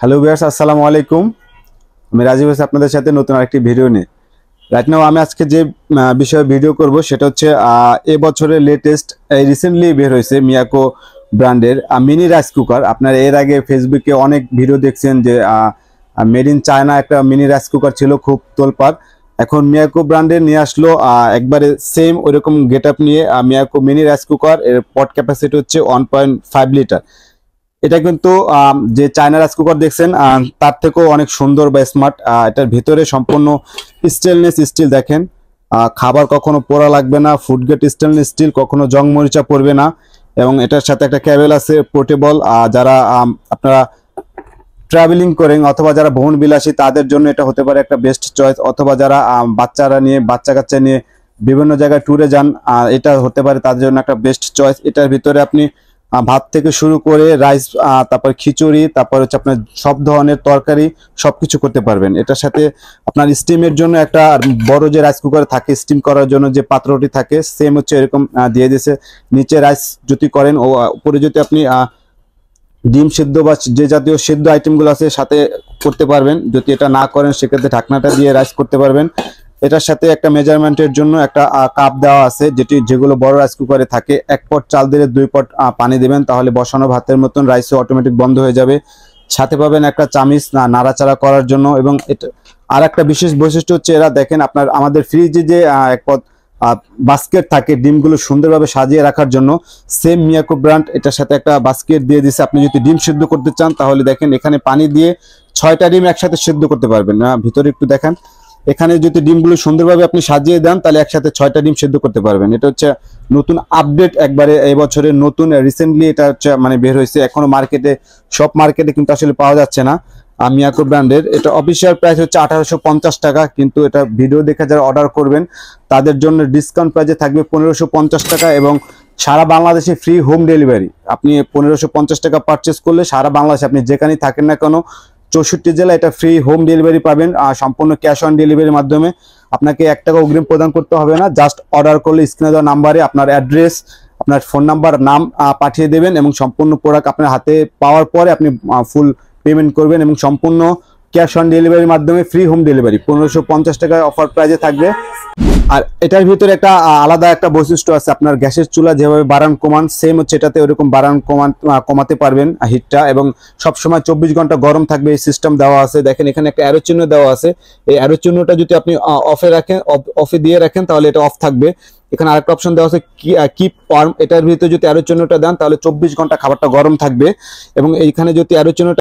Hello viewers, আসসালামু আলাইকুম। আমি রাজীব আছি আপনাদের সাথে নতুন আরেকটি ভিডিও নিয়ে। রাইট নাও আমি আজকে যে বিষয়ে ভিডিও করব সেটা হচ্ছে এই বছরের লেটেস্ট রিসেন্টলি বের হয়েছে মিয়াকো ব্র্যান্ডের মিনি রাইস কুকার। আপনারা এর আগে ফেসবুকে অনেক ভিডিও দেখছেন যে মেড ইন চায়না একটা মিনি রাইস কুকার ছিল, খুব তোলপাড়। এখন মিয়াকো ব্র্যান্ডের নিয়ে আসলো একবারে সেম ওইরকম গেট আপ নিয়ে মিয়াকো মিনি রাইস কুকার। এর পট ক্যাপাসিটি হচ্ছে 1.5 লিটার। এটা কিন্তু যে চায়না রাইস কুকার দেখছেন তার থেকেও অনেক সুন্দর বা স্মার্ট। এটার ভিতরে সম্পূর্ণ স্টেনলেস স্টিল দেখেন। খাবার কখনো পোড়া লাগবে না, ফুড গ্রেড স্টেনলেস স্টিল, কখনো জং মরিচা পড়বে না। এবং এটার সাথে একটা কেবল আছে পোর্টেবল। যারা আপনারা ট্রাভেলিং করেন অথবা যারা ভ্রমণ বিলাসী তাদের জন্য এটা হতে পারে একটা বেস্ট চয়েস, অথবা যারা বাচ্চা কাচ্চা নিয়ে বিভিন্ন জায়গায় ট্যুরে যান এটা হতে পারে তাদের জন্য একটা বেস্ট চয়েস। এটার ভিতরে আপনি ভাত থেকে শুরু করে রাইস, তারপর খিচুড়ি, তারপর হচ্ছে আপনার সব ধরনের তরকারি সবকিছু করতে পারবেন। এটার সাথে আপনার স্টিমের জন্য একটা বড় যে রাইস কুকার থাকে, স্টিম করার জন্য যে পাত্রটি থাকে সেম হচ্ছে এরকম দিয়ে দিয়েছে। নিচে রাইস যদি করেন ও উপরে যদি আপনি ডিম সিদ্ধ বা যে জাতীয় সিদ্ধ আইটেমগুলো আছে সাথে করতে পারবেন। যদি এটা না করেন সেক্ষেত্রে ঢাকনাটা দিয়ে রাইস করতে পারবেন। এটার সাথে একটা মেজারমেন্টের জন্য একটা কাপ দেওয়া আছে, যেগুলো বড় রাইস কুকারে থাকে। 1 পট চাল দিলে 2 পট পানি দিবেন, তাহলে বসানো ভাতের মতন রাইসও অটোমেটিক বন্ধ হয়ে যাবে। সাথে পাবেন একটা চামিচ নাড়াচাড়া করার জন্য। এবং এটা আর একটা বিশেষ বৈশিষ্ট্য হচ্ছে এরা দেখেন আপনার আমাদের ফ্রিজে যে এক পদ বাস্কেট থাকে ডিমগুলো সুন্দরভাবে সাজিয়ে রাখার জন্য, সেম মিয়াকো ব্র্যান্ড এটার সাথে একটা বাস্কেট দিয়ে দিছে। আপনি যদি ডিম সিদ্ধ করতে চান তাহলে দেখেন এখানে পানি দিয়ে 6টা ডিম একসাথে সিদ্ধ করতে পারবেন। ভিতরে একটু দেখেন, এখানে যদি ডিমগুলো সুন্দরভাবে আপনি সাজিয়ে দেন তাহলে একসাথে 6টা ডিম সিদ্ধ করতে পারবেন। এটা হচ্ছে নতুন আপডেট, একবারে এই বছরের নতুন রিসেন্টলি এটা হচ্ছে মানে বের হয়েছে। এখনো মার্কেটে সব মার্কেটে কিন্তু আসলে পাওয়া যাচ্ছে না মিয়াকো ব্র্যান্ডের। এটা অফিসিয়াল প্রাইস হচ্ছে 1850 টাকা, কিন্তু এটা ভিডিও দেখে যারা অর্ডার করবেন তাদের জন্য ডিসকাউন্ট প্রাইসে থাকবে 1550 টাকা এবং সারা বাংলাদেশে ফ্রি হোম ডেলিভারি। আপনি 1550 টাকা পারচেস করলে সারা বাংলাদেশে আপনি যেখানেই থাকেন না কেন 64 জেলা এটা ফ্রি হোম ডেলিভারি পাবেন। সম্পূর্ণ ক্যাশ অন ডেলিভারির মাধ্যমে আপনাকে 1 টাকা অগ্রিম প্রদান করতে হবে না। জাস্ট অর্ডার করলে স্ক্রিনে দেওয়া নাম্বারে আপনার অ্যাড্রেস, আপনার ফোন নাম্বার, নাম পাঠিয়ে দেবেন এবং সম্পূর্ণ প্রোডাক্ট আপনার হাতে পাওয়ার পরে আপনি ফুল পেমেন্ট করবেন এবং সম্পূর্ণ ক্যাশ অন ডেলিভারির মাধ্যমে ফ্রি হোম ডেলিভারি 1550 টাকায় অফার প্রাইজে থাকবে। আর এটার ভিতরে একটা আলাদা একটা বৈশিষ্ট্য আছে, আপনার গ্যাসের চুলা যেভাবে বাড়ান কমান সেম হচ্ছে এটাতে ওরকম বাড়ান কমাতে পারবেন হিটটা, এবং সবসময় 24 ঘন্টা গরম থাকবে এই সিস্টেম দেওয়া আছে। দেখেন এখানে একটা অ্যারো চিহ্ন দেওয়া আছে, এই অ্যারো চিহ্নটা যদি আপনি অফে দিয়ে রাখেন তাহলে এটা অফ থাকবে। এখানে আরেকটা অপশন দেওয়া আছে কিপ ওয়ার্ম, এটার ভিতরে যদি অ্যারো চিহ্নটা দেন তাহলে 24 ঘন্টা খাবারটা গরম থাকবে। এবং এইখানে যদি অ্যারো চিহ্নটা